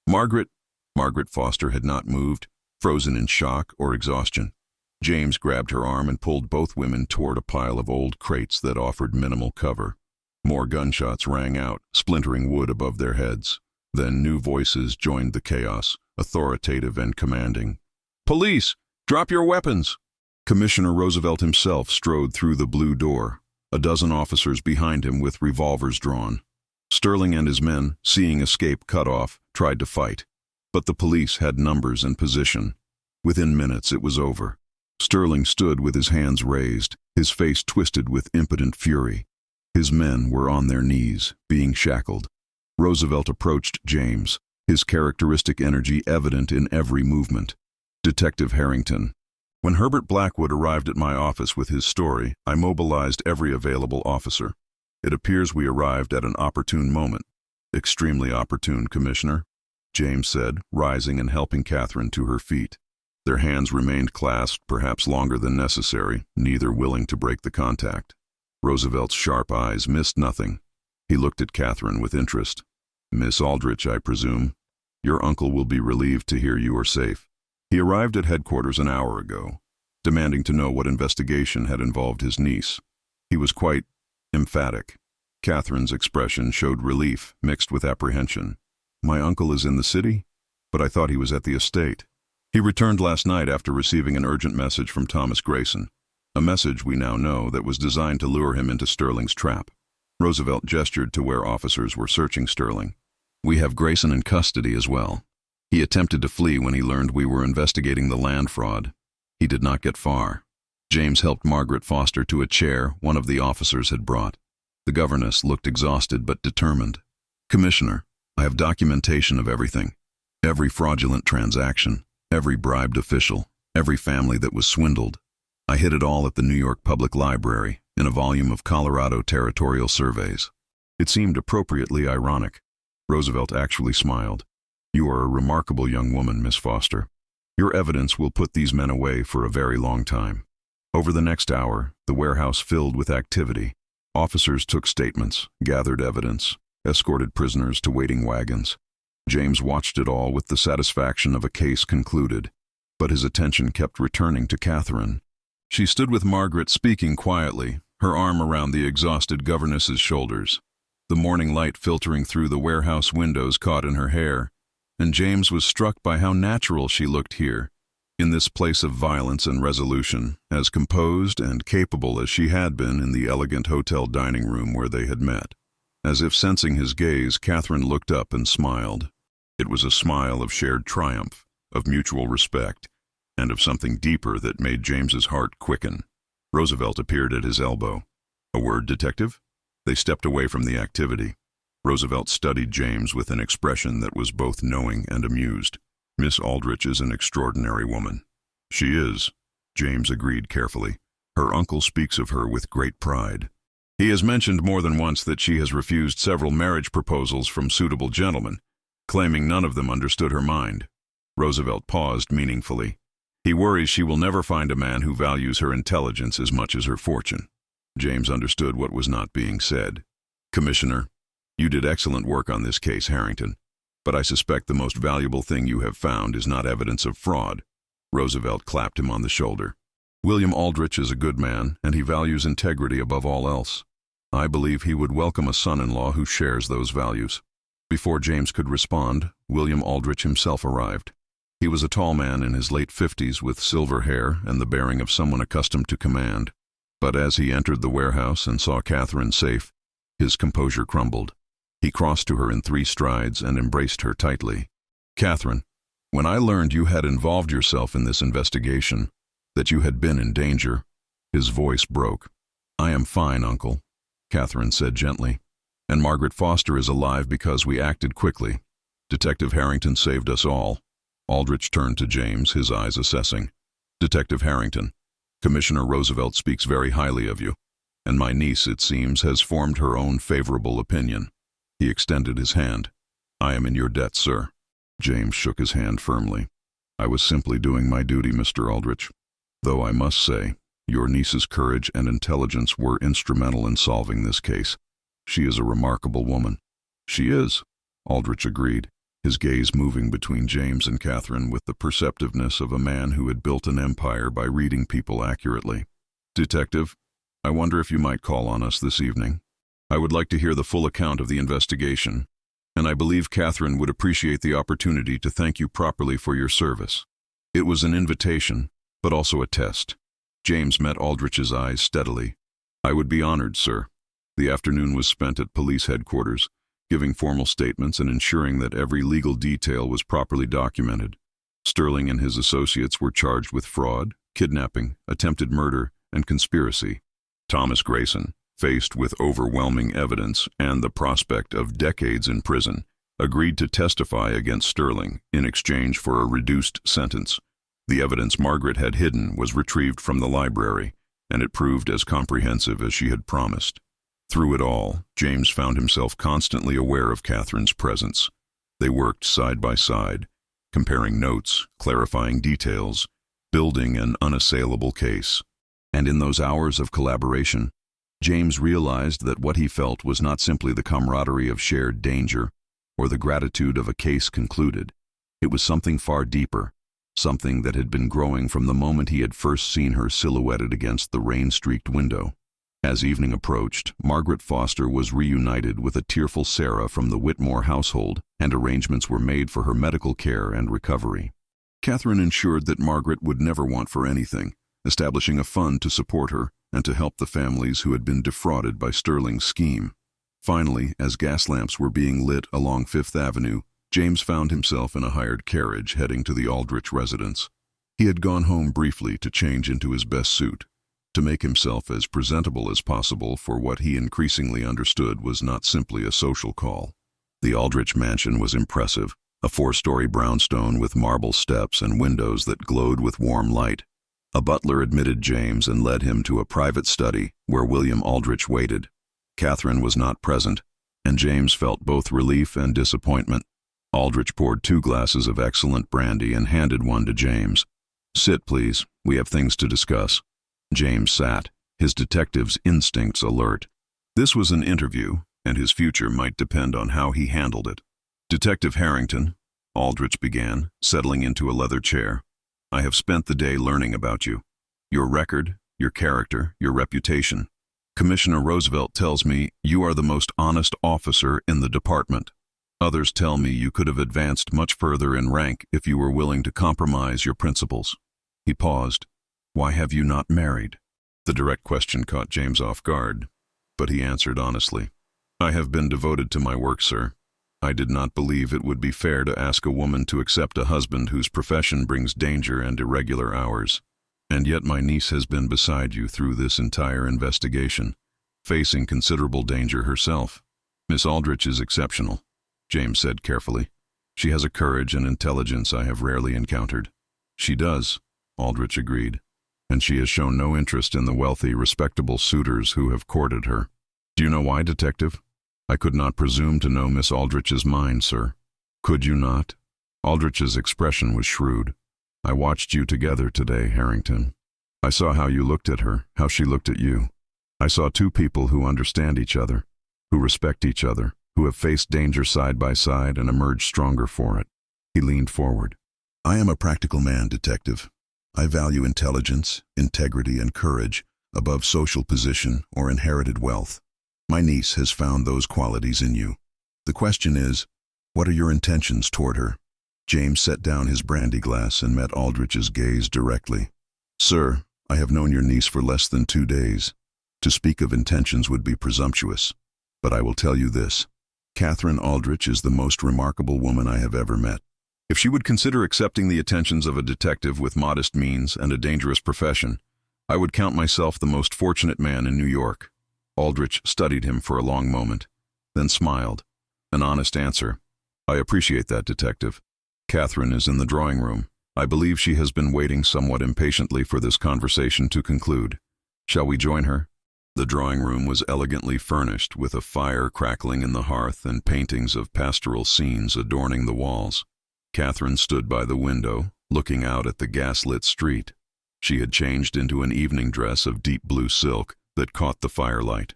Margaret Foster had not moved, frozen in shock or exhaustion. James grabbed her arm and pulled both women toward a pile of old crates that offered minimal cover. More gunshots rang out, splintering wood above their heads. Then new voices joined the chaos, authoritative and commanding. "Police! Drop your weapons!" Commissioner Roosevelt himself strode through the blue door, a dozen officers behind him with revolvers drawn. Sterling and his men, seeing escape cut off, tried to fight. But the police had numbers and position. Within minutes it was over. Sterling stood with his hands raised, his face twisted with impotent fury. His men were on their knees, being shackled. Roosevelt approached James, his characteristic energy evident in every movement. "Detective Harrington." When Herbert Blackwood arrived at my office with his story, I mobilized every available officer. It appears we arrived at an opportune moment. "Extremely opportune, Commissioner," James said, rising and helping Catherine to her feet. Their hands remained clasped perhaps longer than necessary, neither willing to break the contact. Roosevelt's sharp eyes missed nothing. He looked at Catherine with interest. "Miss Aldrich, I presume. Your uncle will be relieved to hear you are safe. He arrived at headquarters an hour ago, demanding to know what investigation had involved his niece. He was quite emphatic." Catherine's expression showed relief mixed with apprehension. "My uncle is in the city? But I thought he was at the estate." "He returned last night after receiving an urgent message from Thomas Grayson. A message, we now know, that was designed to lure him into Sterling's trap." Roosevelt gestured to where officers were searching Sterling. "We have Grayson in custody as well. He attempted to flee when he learned we were investigating the land fraud. He did not get far." James helped Margaret Foster to a chair one of the officers had brought. The governess looked exhausted but determined. "Commissioner, I have documentation of everything. Every fraudulent transaction, every bribed official, every family that was swindled. I hid it all at the New York Public Library in a volume of Colorado territorial surveys." It seemed appropriately ironic. Roosevelt actually smiled. "You are a remarkable young woman, Miss Foster. Your evidence will put these men away for a very long time." Over the next hour, the warehouse filled with activity. Officers took statements, gathered evidence, escorted prisoners to waiting wagons. James watched it all with the satisfaction of a case concluded, but his attention kept returning to Catherine. She stood with Margaret speaking quietly, her arm around the exhausted governess's shoulders. The morning light filtering through the warehouse windows caught in her hair, and James was struck by how natural she looked here, in this place of violence and resolution, as composed and capable as she had been in the elegant hotel dining room where they had met. As if sensing his gaze, Catherine looked up and smiled. It was a smile of shared triumph, of mutual respect, and of something deeper that made James's heart quicken. Roosevelt appeared at his elbow. "A word, Detective?" They stepped away from the activity. Roosevelt studied James with an expression that was both knowing and amused. "Miss Aldrich is an extraordinary woman." "She is," James agreed carefully. "Her uncle speaks of her with great pride. He has mentioned more than once that she has refused several marriage proposals from suitable gentlemen, claiming none of them understood her mind." Roosevelt paused meaningfully. "He worries she will never find a man who values her intelligence as much as her fortune." James understood what was not being said. "Commissioner, you did excellent work on this case, Harrington, but I suspect the most valuable thing you have found is not evidence of fraud." Roosevelt clapped him on the shoulder. "William Aldrich is a good man, and he values integrity above all else. I believe he would welcome a son-in-law who shares those values. Before James could respond, William Aldrich himself arrived. He was a tall man in his late 50s with silver hair and the bearing of someone accustomed to command. But as he entered the warehouse and saw Catherine safe, his composure crumbled. He crossed to her in 3 strides and embraced her tightly. "Catherine, when I learned you had involved yourself in this investigation, that you had been in danger," his voice broke. "I am fine, Uncle," Catherine said gently. "And Margaret Foster is alive because we acted quickly. Detective Harrington saved us all." Aldrich turned to James, his eyes assessing. "Detective Harrington, Commissioner Roosevelt speaks very highly of you, and my niece, it seems, has formed her own favorable opinion." He extended his hand. "I am in your debt, sir." James shook his hand firmly. "I was simply doing my duty, Mr. Aldrich. Though I must say, your niece's courage and intelligence were instrumental in solving this case. She is a remarkable woman." "She is," Aldrich agreed, his gaze moving between James and Catherine with the perceptiveness of a man who had built an empire by reading people accurately. "Detective, I wonder if you might call on us this evening. I would like to hear the full account of the investigation, and I believe Catherine would appreciate the opportunity to thank you properly for your service." It was an invitation, but also a test. James met Aldrich's eyes steadily. "I would be honored, sir." The afternoon was spent at police headquarters, giving formal statements and ensuring that every legal detail was properly documented. Sterling and his associates were charged with fraud, kidnapping, attempted murder, and conspiracy. Thomas Grayson, faced with overwhelming evidence and the prospect of decades in prison, agreed to testify against Sterling in exchange for a reduced sentence. The evidence Margaret had hidden was retrieved from the library, and it proved as comprehensive as she had promised. Through it all, James found himself constantly aware of Catherine's presence. They worked side by side, comparing notes, clarifying details, building an unassailable case. And in those hours of collaboration, James realized that what he felt was not simply the camaraderie of shared danger or the gratitude of a case concluded. It was something far deeper, something that had been growing from the moment he had first seen her silhouetted against the rain-streaked window. As evening approached, Margaret Foster was reunited with a tearful Sarah from the Whitmore household, and arrangements were made for her medical care and recovery. Catherine ensured that Margaret would never want for anything, establishing a fund to support her and to help the families who had been defrauded by Sterling's scheme. Finally, as gas lamps were being lit along Fifth Avenue, James found himself in a hired carriage heading to the Aldrich residence. He had gone home briefly to change into his best suit, to make himself as presentable as possible for what he increasingly understood was not simply a social call. The Aldrich mansion was impressive, a 4-story brownstone with marble steps and windows that glowed with warm light. A butler admitted James and led him to a private study where William Aldrich waited. Catherine was not present, and James felt both relief and disappointment. Aldrich poured 2 glasses of excellent brandy and handed one to James. "Sit, please. We have things to discuss." James sat, his detective's instincts alert. This was an interview, and his future might depend on how he handled it. "Detective Harrington," Aldrich began, settling into a leather chair, "I have spent the day learning about you. Your record, your character, your reputation. Commissioner Roosevelt tells me you are the most honest officer in the department. Others tell me you could have advanced much further in rank if you were willing to compromise your principles." He paused. "Why have you not married?" The direct question caught James off guard, but he answered honestly. "I have been devoted to my work, sir. I did not believe it would be fair to ask a woman to accept a husband whose profession brings danger and irregular hours. And yet my niece has been beside you through this entire investigation, facing considerable danger herself." "Miss Aldrich is exceptional," James said carefully. "She has a courage and intelligence I have rarely encountered." "She does," Aldrich agreed. "And she has shown no interest in the wealthy, respectable suitors who have courted her." "Do you know why, Detective?" "I could not presume to know Miss Aldrich's mind, sir." "Could you not?" Aldrich's expression was shrewd. "I watched you together today, Harrington. I saw how you looked at her, how she looked at you. I saw 2 people who understand each other, who respect each other, who have faced danger side by side and emerged stronger for it." He leaned forward. "I am a practical man, Detective. I value intelligence, integrity, and courage above social position or inherited wealth. My niece has found those qualities in you. The question is, what are your intentions toward her? James set down his brandy glass and met Aldrich's gaze directly. Sir, I have known your niece for less than 2 days. To speak of intentions would be presumptuous. But I will tell you this. Catherine Aldrich is the most remarkable woman I have ever met. If she would consider accepting the attentions of a detective with modest means and a dangerous profession, I would count myself the most fortunate man in New York. Aldrich studied him for a long moment, then smiled. An honest answer. I appreciate that, detective. Catherine is in the drawing room. I believe she has been waiting somewhat impatiently for this conversation to conclude. Shall we join her? The drawing room was elegantly furnished, with a fire crackling in the hearth and paintings of pastoral scenes adorning the walls. Catherine stood by the window, looking out at the gas-lit street. She had changed into an evening dress of deep blue silk that caught the firelight,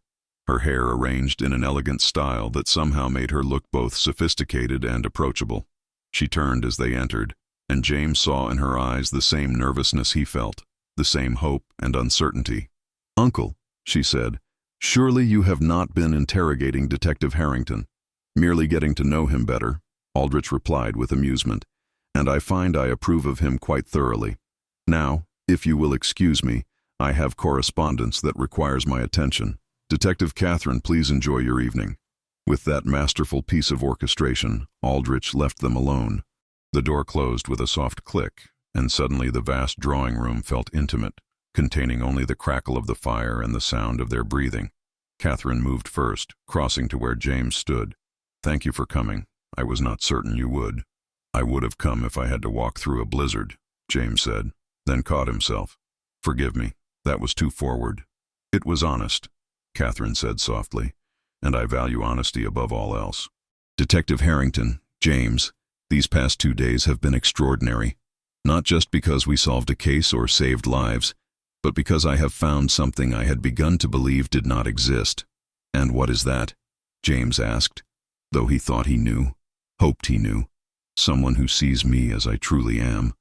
her hair arranged in an elegant style that somehow made her look both sophisticated and approachable. She turned as they entered, and James saw in her eyes the same nervousness he felt, the same hope and uncertainty. "Uncle," she said, "surely you have not been interrogating Detective Harrington." "Merely getting to know him better," Aldrich replied with amusement, "and I find I approve of him quite thoroughly. Now, if you will excuse me, I have correspondence that requires my attention. Detective Catherine, please enjoy your evening." With that masterful piece of orchestration, Aldrich left them alone. The door closed with a soft click, and suddenly the vast drawing room felt intimate, containing only the crackle of the fire and the sound of their breathing. Catherine moved first, crossing to where James stood. "Thank you for coming. I was not certain you would." "I would have come if I had to walk through a blizzard," James said, then caught himself. "Forgive me, that was too forward." "It was honest," Catherine said softly, "and I value honesty above all else." "Detective Harrington, James, these past 2 days have been extraordinary. Not just because we solved a case or saved lives, but because I have found something I had begun to believe did not exist." "And what is that?" James asked, though he thought he knew, hoped he knew. "Someone who sees me as I truly am,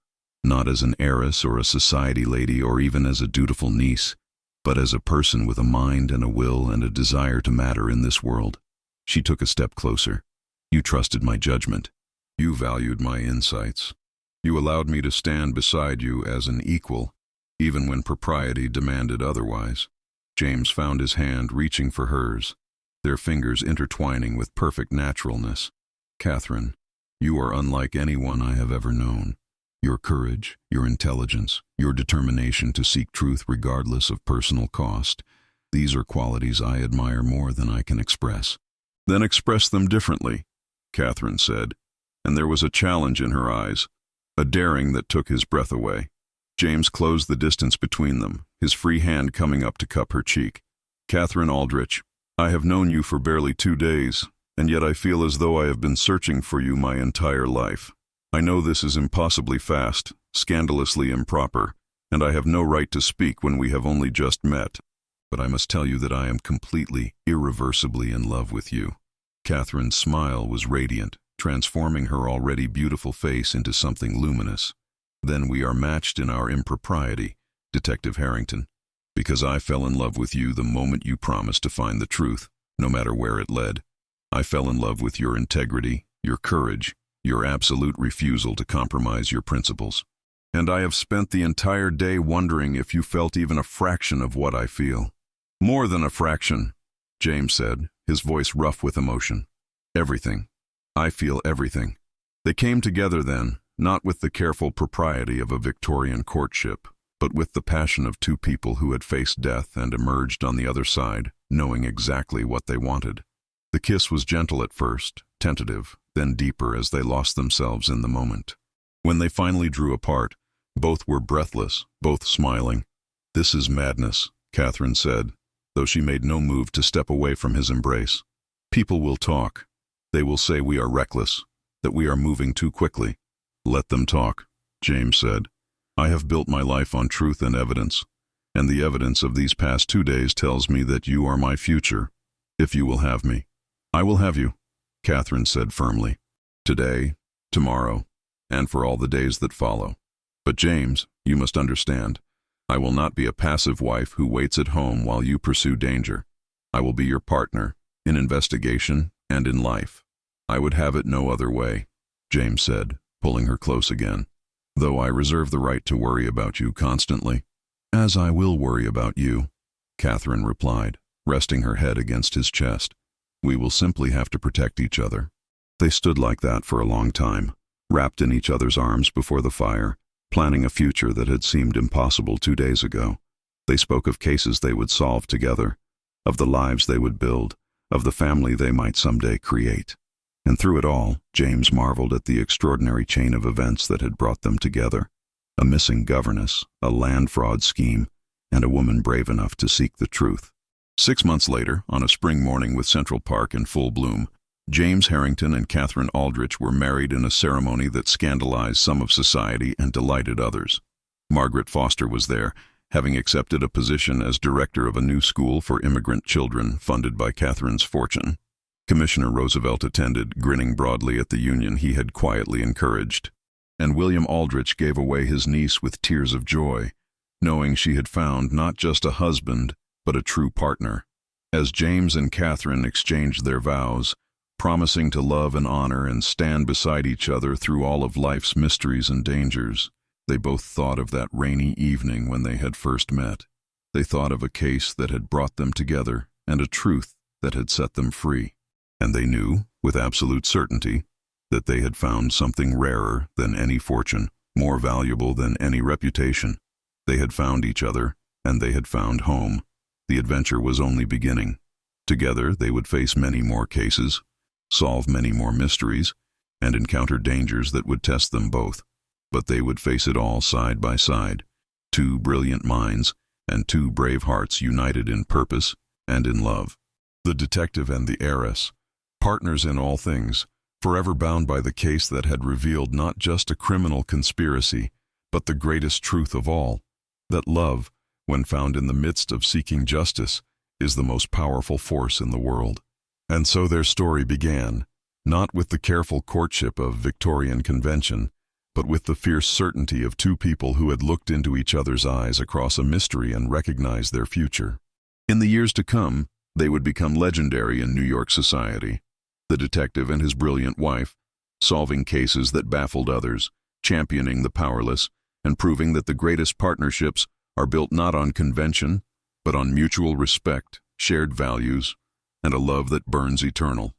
not as an heiress or a society lady or even as a dutiful niece, but as a person with a mind and a will and a desire to matter in this world." She took a step closer. "You trusted my judgment. You valued my insights. You allowed me to stand beside you as an equal, even when propriety demanded otherwise." James found his hand reaching for hers, their fingers intertwining with perfect naturalness. "Catherine, you are unlike anyone I have ever known. Your courage, your intelligence, your determination to seek truth regardless of personal cost, these are qualities I admire more than I can express." "Then express them differently," Catherine said, and there was a challenge in her eyes, a daring that took his breath away. James closed the distance between them, his free hand coming up to cup her cheek. "Catherine Aldrich, I have known you for barely 2 days, and yet I feel as though I have been searching for you my entire life. I know this is impossibly fast, scandalously improper, and I have no right to speak when we have only just met, but I must tell you that I am completely, irreversibly in love with you." Catherine's smile was radiant, transforming her already beautiful face into something luminous. "Then we are matched in our impropriety, Detective Harrington, because I fell in love with you the moment you promised to find the truth, no matter where it led. I fell in love with your integrity, your courage, your absolute refusal to compromise your principles. And I have spent the entire day wondering if you felt even a fraction of what I feel." "More than a fraction," James said, his voice rough with emotion. "Everything. I feel everything." They came together then, not with the careful propriety of a Victorian courtship, but with the passion of 2 people who had faced death and emerged on the other side, knowing exactly what they wanted. The kiss was gentle at first, tentative, then deeper as they lost themselves in the moment. When they finally drew apart, both were breathless, both smiling. "This is madness," Catherine said, though she made no move to step away from his embrace. "People will talk. They will say we are reckless, that we are moving too quickly." "Let them talk," James said. "I have built my life on truth and evidence, and the evidence of these past 2 days tells me that you are my future, if you will have me." "I will have you," Catherine said firmly. "Today, tomorrow, and for all the days that follow. But James, you must understand, I will not be a passive wife who waits at home while you pursue danger. I will be your partner, in investigation and in life. I would have it no other way, James said, pulling her close again. Though I reserve the right to worry about you constantly. As I will worry about you, Catherine replied, resting her head against his chest. We will simply have to protect each other. They stood like that for a long time, wrapped in each other's arms before the fire, planning a future that had seemed impossible 2 days ago. They spoke of cases they would solve together, of the lives they would build, of the family they might someday create. And through it all, James marveled at the extraordinary chain of events that had brought them together. A missing governess, a land fraud scheme, and a woman brave enough to seek the truth. 6 months later, on a spring morning with Central Park in full bloom, James Harrington and Catherine Aldrich were married in a ceremony that scandalized some of society and delighted others. Margaret Foster was there, having accepted a position as director of a new school for immigrant children funded by Catherine's fortune. Commissioner Roosevelt attended, grinning broadly at the union he had quietly encouraged. And William Aldrich gave away his niece with tears of joy, knowing she had found not just a husband, but a true partner. As James and Catherine exchanged their vows, promising to love and honor and stand beside each other through all of life's mysteries and dangers, they both thought of that rainy evening when they had first met. They thought of a case that had brought them together and a truth that had set them free. And they knew, with absolute certainty, that they had found something rarer than any fortune, more valuable than any reputation. They had found each other, and they had found home. The adventure was only beginning. Together they would face many more cases, solve many more mysteries, and encounter dangers that would test them both. But they would face it all side by side, 2 brilliant minds and 2 brave hearts united in purpose and in love. The detective and the heiress, partners in all things, forever bound by the case that had revealed not just a criminal conspiracy, but the greatest truth of all, that love, when found in the midst of seeking justice, is the most powerful force in the world. And so their story began, not with the careful courtship of Victorian convention, but with the fierce certainty of 2 people who had looked into each other's eyes across a mystery and recognized their future. In the years to come, they would become legendary in New York society. The detective and his brilliant wife, solving cases that baffled others, championing the powerless, and proving that the greatest partnerships are built not on convention, but on mutual respect, shared values, and a love that burns eternal.